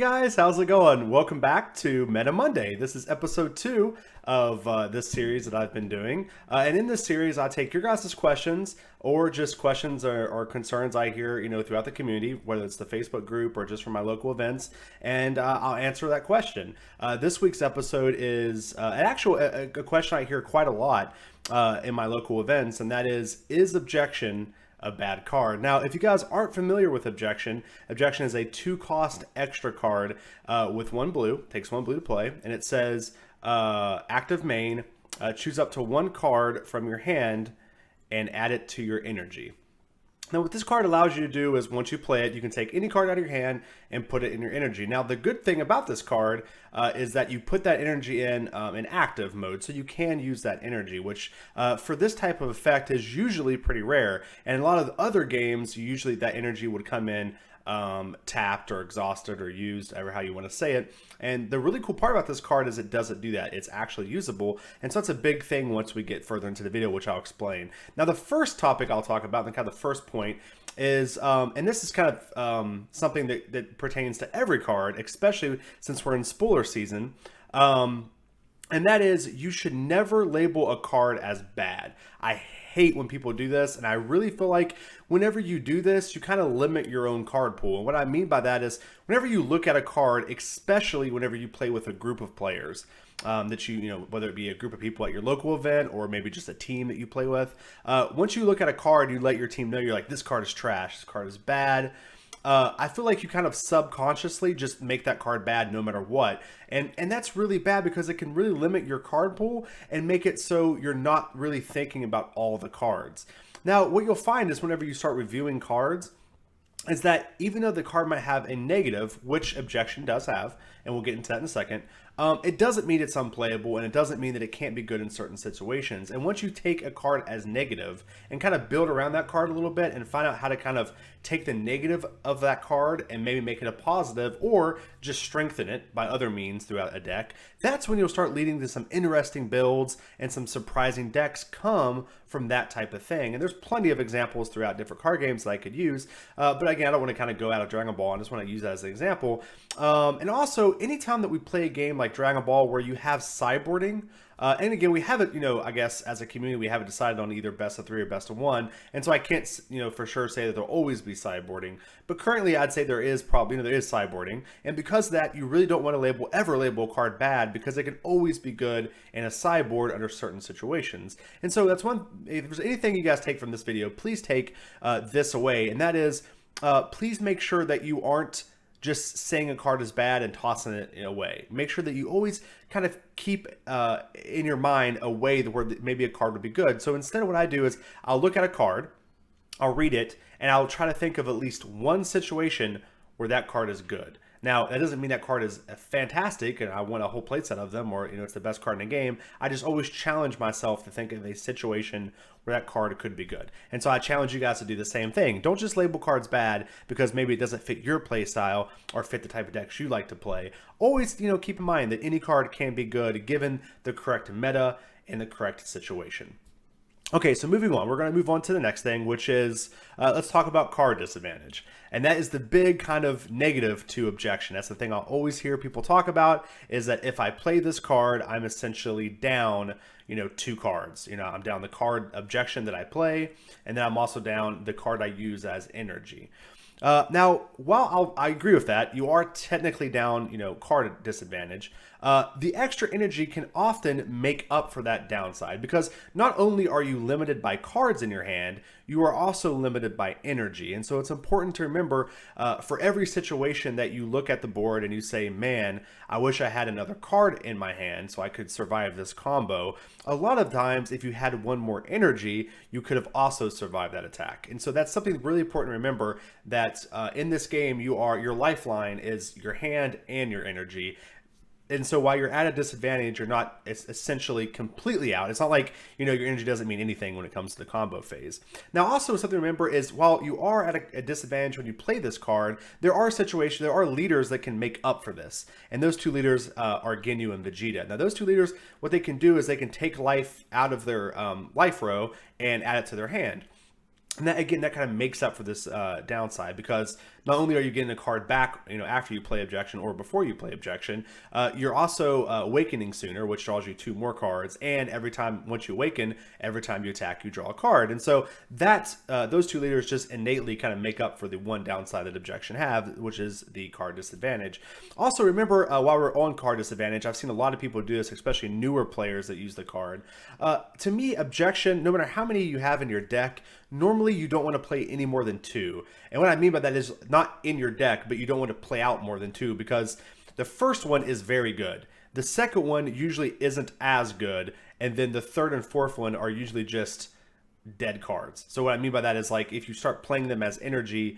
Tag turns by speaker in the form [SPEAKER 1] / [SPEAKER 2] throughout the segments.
[SPEAKER 1] guys, how's it going? Welcome back to Meta Monday. This is episode 2 of this series that I've been doing. And in this series, I take your guys' questions or just questions or concerns I hear, throughout the community, whether it's the Facebook group or just from my local events, and I'll answer that question. This week's episode is a question I hear quite a lot in my local events, and that is Objection a bad card? Now, if you guys aren't familiar with Objection, Objection is a 2-cost extra card with 1 blue, takes 1 blue to play, and it says active main, choose up to 1 card from your hand and add it to your energy. Now, what this card allows you to do is once you play it, you can take any card out of your hand and put it in your energy. Now, the good thing about this card is that you put that energy in active mode, so you can use that energy, which for this type of effect is usually pretty rare. And in a lot of other games, usually that energy would come in tapped or exhausted or used, ever how you want to say it. And the really cool part about this card is it doesn't do that. It's actually usable, and so that's a big thing once we get further into the video, which I'll explain. Now, the first topic I'll talk about, and kind of the first point, is and this is kind of something that pertains to every card, especially since we're in spoiler season, and that is you should never label a card as bad. I hate when people do this, and I really feel like whenever you do this, you kind of limit your own card pool. And what I mean by that is whenever you look at a card, especially whenever you play with a group of players, that whether it be a group of people at your local event or maybe just a team that you play with, once you look at a card, you let your team know, you're like, this card is trash, this card is bad. I feel like you kind of subconsciously just make that card bad no matter what. And that's really bad because it can really limit your card pool and make it so you're not really thinking about all the cards. Now, what you'll find is whenever you start reviewing cards, is that even though the card might have a negative, which Objection does have, and we'll get into that in a second, it doesn't mean it's unplayable, and it doesn't mean that it can't be good in certain situations. And once you take a card as negative and kind of build around that card a little bit and find out how to kind of take the negative of that card and maybe make it a positive or just strengthen it by other means throughout a deck, that's when you'll start leading to some interesting builds and some surprising decks come from that type of thing. And there's plenty of examples throughout different card games that I could use, but again, I don't want to kind of go out of Dragon Ball. I just want to use that as an example. And also, anytime that we play a game like Dragon Ball where you have sideboarding, and again, we haven't, I guess as a community, we haven't decided on either best of 3 or best of 1. And so I can't, for sure say that there'll always be sideboarding. But currently, I'd say there is probably, there is sideboarding. And because of that, you really don't want to ever label a card bad, because it can always be good in a sideboard under certain situations. And so that's one, if there's anything you guys take from this video, please take this away. And that is, please make sure that you aren't just saying a card is bad and tossing it away. Make sure that you always kind of keep in your mind a way where maybe a card would be good. So instead, what I do is I'll look at a card, I'll read it, and I'll try to think of at least one situation where that card is good. Now, that doesn't mean that card is fantastic and I want a whole plate set of them, or it's the best card in the game. I just always challenge myself to think of a situation where that card could be good. And so I challenge you guys to do the same thing. Don't just label cards bad because maybe it doesn't fit your play style or fit the type of decks you like to play. Always, keep in mind that any card can be good given the correct meta and the correct situation. Okay, so moving on, we're going to move on to the next thing, which is, let's talk about card disadvantage. And that is the big kind of negative to Objection. That's the thing I'll always hear people talk about, is that if I play this card, I'm essentially down, 2 cards. I'm down the card Objection that I play, and then I'm also down the card I use as energy. Now, while I agree with that, you are technically down, card disadvantage. The extra energy can often make up for that downside, because not only are you limited by cards in your hand, you are also limited by energy. And so it's important to remember for every situation that you look at the board and you say, man, I wish I had another card in my hand so I could survive this combo. A lot of times, if you had 1 more energy, you could have also survived that attack. And so that's something really important to remember, that in this game, your lifeline is your hand and your energy. And so while you're at a disadvantage, you're not essentially completely out. It's not like, your energy doesn't mean anything when it comes to the combo phase. Now, also something to remember is while you are at a disadvantage when you play this card, there are leaders that can make up for this. And those 2 leaders are Ginyu and Vegeta. Now, those 2 leaders, what they can do is they can take life out of their life row and add it to their hand. And that, again, that kind of makes up for this downside, because not only are you getting a card back, after you play Objection or before you play Objection, you're also awakening sooner, which draws you 2 more cards. And once you awaken, every time you attack, you draw a card. And so those 2 leaders just innately kind of make up for the one downside that Objection have, which is the card disadvantage. Also, remember, while we're on card disadvantage, I've seen a lot of people do this, especially newer players that use the card. To me, Objection, no matter how many you have in your deck, normally you don't want to play any more than 2. And what I mean by that is not in your deck, but you don't want to play out more than 2, because the first one is very good. The second one usually isn't as good. And then the third and fourth one are usually just dead cards. So what I mean by that is, like, if you start playing them as energy,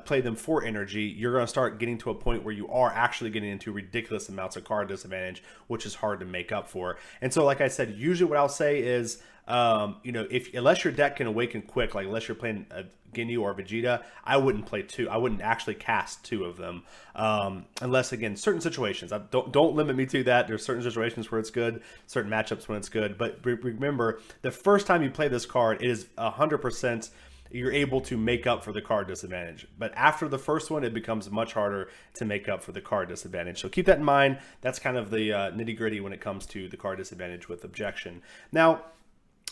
[SPEAKER 1] play them for energy, you're going to start getting to a point where you are actually getting into ridiculous amounts of card disadvantage, which is hard to make up for. And so, like I said, usually what I'll say is, unless your deck can awaken quick, like unless you're playing a Ginyu or Vegeta, I wouldn't play 2. I wouldn't actually cast 2 of them, unless, again, certain situations. Don't limit me to that. There's certain situations where it's good, certain matchups when it's good. But remember, the first time you play this card, it is 100%. You're able to make up for the card disadvantage. But after the first one, it becomes much harder to make up for the card disadvantage. So keep that in mind. That's kind of the nitty gritty when it comes to the card disadvantage with Objection. Now,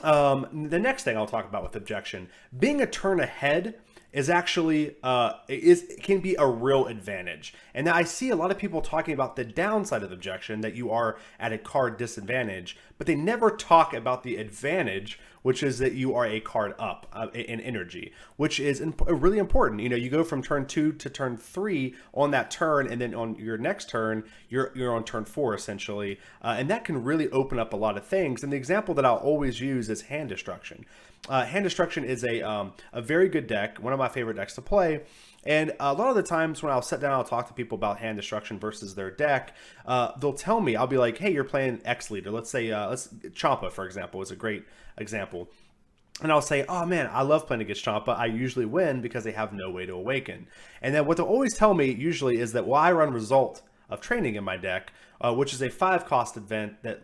[SPEAKER 1] the next thing I'll talk about with Objection, being a turn ahead is actually can be a real advantage. And now I see a lot of people talking about the downside of Objection, that you are at a card disadvantage, but they never talk about the advantage, which is that you are a card up in energy, which is really important. You go from turn 2 to turn 3 on that turn, and then on your next turn, you're on turn 4 essentially, and that can really open up a lot of things. And the example that I'll always use is Hand Destruction. Hand Destruction is a very good deck, one of my favorite decks to play. And a lot of the times when I'll sit down, I'll talk to people about Hand Destruction versus their deck. They'll tell me, I'll be like, hey, you're playing X leader. Let's say, Champa, for example, is a great example. And I'll say, oh man, I love playing against Champa. I usually win because they have no way to awaken. And then what they'll always tell me usually is that, well, I run Result of Training in my deck, which is a 5-cost event that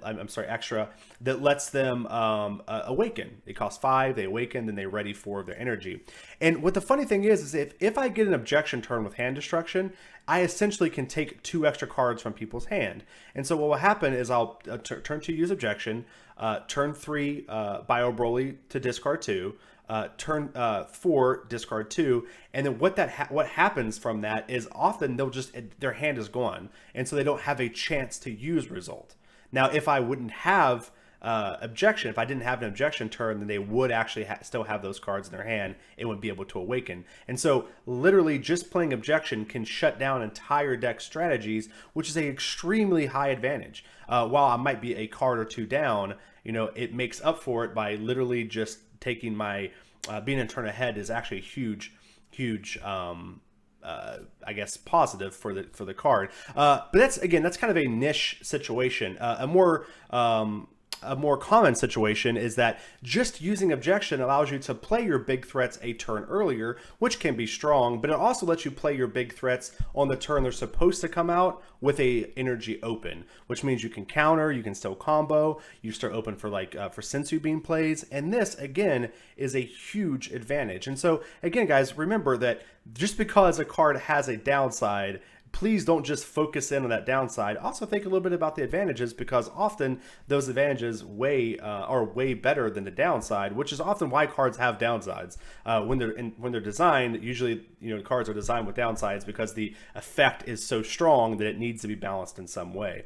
[SPEAKER 1] extra, that lets them awaken. It costs 5, they awaken, then they're ready for their energy. And what the funny thing is if I get an Objection turn with Hand Destruction, I essentially can take 2 extra cards from people's hand. And so what will happen is I'll turn 2 use Objection, turn 3 Bio Broly to discard 2, turn 4 discard 2, and then what happens from that is often their hand is gone, and so they don't have a chance to use Result. Now, if I wouldn't have Objection, if I didn't have an Objection turn, then they would actually still have those cards in their hand and would be able to awaken. And so literally just playing Objection can shut down entire deck strategies, which is an extremely high advantage. While I might be a card or 2 down, it makes up for it by literally just taking my being a turn ahead is actually a huge I guess positive for the card. But that's kind of a niche situation. A more common situation is that just using Objection allows you to play your big threats a turn earlier, which can be strong, but it also lets you play your big threats on the turn they're supposed to come out with a energy open, which means you can counter, you can still combo, you start open for for Sensu Beam plays, and this again is a huge advantage. And so again, guys, remember that just because a card has a downside, please don't just focus in on that downside. Also think a little bit about the advantages, because often those advantages are way better than the downside, which is often why cards have downsides. When they're designed, usually cards are designed with downsides because the effect is so strong that it needs to be balanced in some way.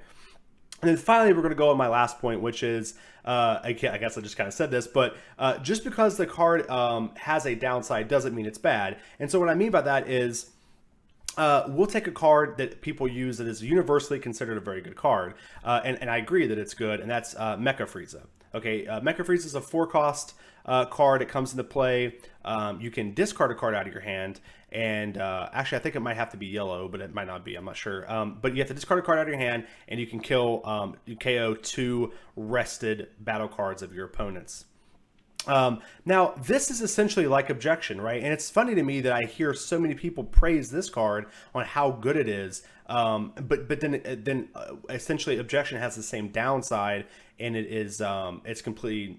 [SPEAKER 1] And then finally, we're going to go on my last point, which is, I guess I just kind of said this, but just because the card has a downside doesn't mean it's bad. And so what I mean by that is, we'll take a card that people use that is universally considered a very good card, and I agree that it's good, and that's Mecha Freeza. Okay, Mecha Freeza is a 4-cost card. It comes into play. You can discard a card out of your hand, and actually I think it might have to be yellow, but it might not be. I'm not sure. But you have to discard a card out of your hand, and you can you KO 2 rested battle cards of your opponents. Now, this is essentially like Objection, right? And it's funny to me that I hear so many people praise this card on how good it is. But then essentially Objection has the same downside, and it is it's completely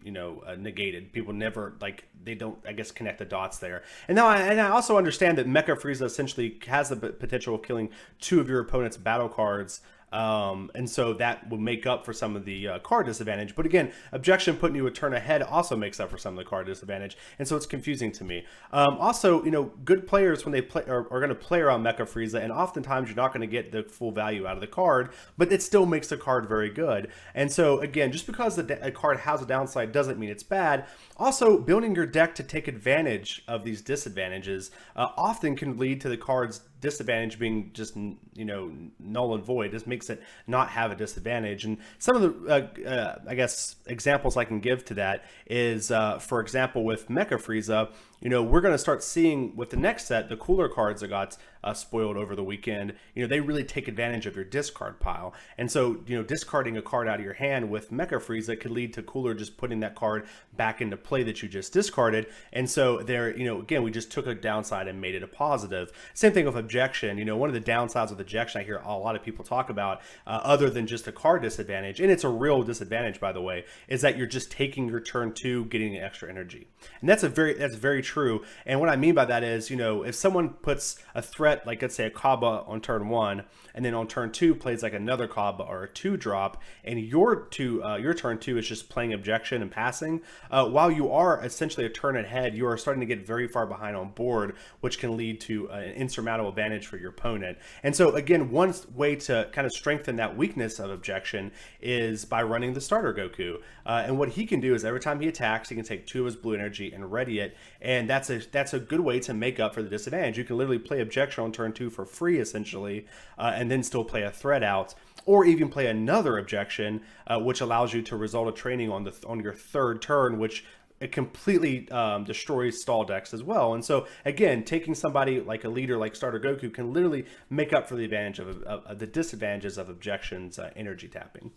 [SPEAKER 1] negated. People never they don't, I guess, connect the dots there. And now I also understand that Mecha Freeza essentially has the potential of killing 2 of your opponent's battle cards. And so that will make up for some of the card disadvantage. But again, Objection putting you a turn ahead also makes up for some of the card disadvantage. And so it's confusing to me. Also, good players, when they play, are going to play around Mecha Freeza, and oftentimes you're not going to get the full value out of the card, but it still makes the card very good. And so again, just because a card has a downside doesn't mean it's bad. Also, building your deck to take advantage of these disadvantages often can lead to the card's disadvantage being just null and void. Just makes it not have a disadvantage. And some of the I guess examples I can give to that is for example with Mecha Freeza, we're going to start seeing with the next set, the cooler cards that got spoiled over the weekend. They really take advantage of your discard pile. And so, discarding a card out of your hand with Mecha Freeza could lead to cooler just putting that card back into play that you just discarded. And so there, again, we just took a downside and made it a positive. Same thing with Objection. One of the downsides of Objection I hear a lot of people talk about, other than just a card disadvantage, and it's a real disadvantage, by the way, is that you're just taking your turn 2, getting the extra energy. And that's very true. And what I mean by that is, if someone puts a threat, like let's say a Kaba on turn 1, and then on turn 2 plays like another Kaba or a 2-drop, and your turn 2 is just playing Objection and passing, while you are essentially a turn ahead, you are starting to get very far behind on board, which can lead to an insurmountable advantage for your opponent. And so again, one way to kind of strengthen that weakness of Objection is by running the starter Goku. And what he can do is every time he attacks, he can take 2 of his blue energy and ready it, and that's a good way to make up for the disadvantage. You can literally play Objection on turn 2 for free, essentially, and then still play a threat out, or even play another Objection, which allows you to result a training on your 3rd turn, which it completely destroys stall decks as well. And so again, taking somebody like a leader like Starter Goku can literally make up for the advantage of the disadvantages of Objection's energy tapping.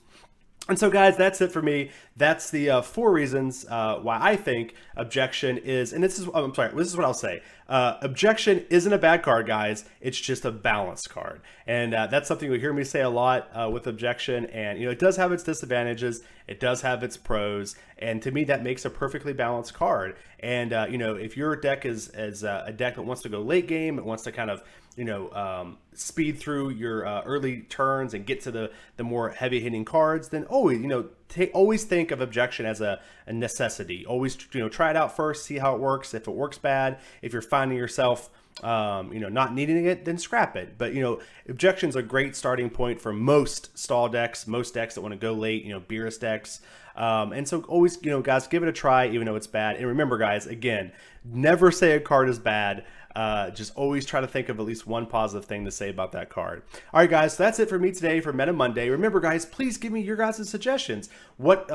[SPEAKER 1] And so guys, that's it for me. That's the 4 reasons why I think Objection is, and this is what I'll say. Objection isn't a bad card, guys. It's just a balanced card. And that's something you'll hear me say a lot with Objection. And, it does have its disadvantages. It does have its pros. And to me, that makes a perfectly balanced card. And, if your deck is a deck that wants to go late game, it wants to kind of, speed through your early turns and get to the more heavy hitting cards, then always think of Objection as a necessity. Always, try it out first, see how it works. If it works bad, if you're finding yourself not needing it, then scrap it. But Objection's a great starting point for most stall decks, most decks that want to go late, Beerus decks. And so always, guys, give it a try, even though it's bad. And remember, guys, again, never say a card is bad. Just always try to think of at least one positive thing to say about that card. All right, guys, so that's it for me today for Meta Monday. Remember, guys, please give me your guys' suggestions. What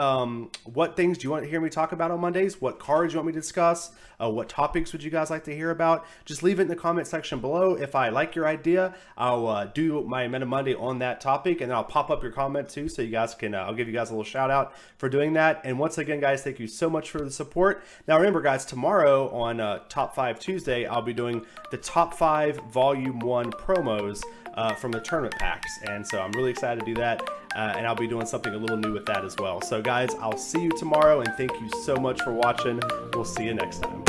[SPEAKER 1] things do you want to hear me talk about on Mondays? What cards you want me to discuss? What topics would you guys like to hear about? Just leave it in the comment section below. If I like your idea, I'll do my Meta Monday on that topic, and then I'll pop up your comment too, so you guys can, I'll give you guys a little shout out for doing that. And once again, guys, thank you so much for the support. Now, remember, guys, tomorrow on Top 5 Tuesday, I'll be doing the Top 5 Volume 1 promos from the tournament packs. And so I'm really excited to do that. And I'll be doing something a little new with that as well. So guys, I'll see you tomorrow, and thank you so much for watching. We'll see you next time.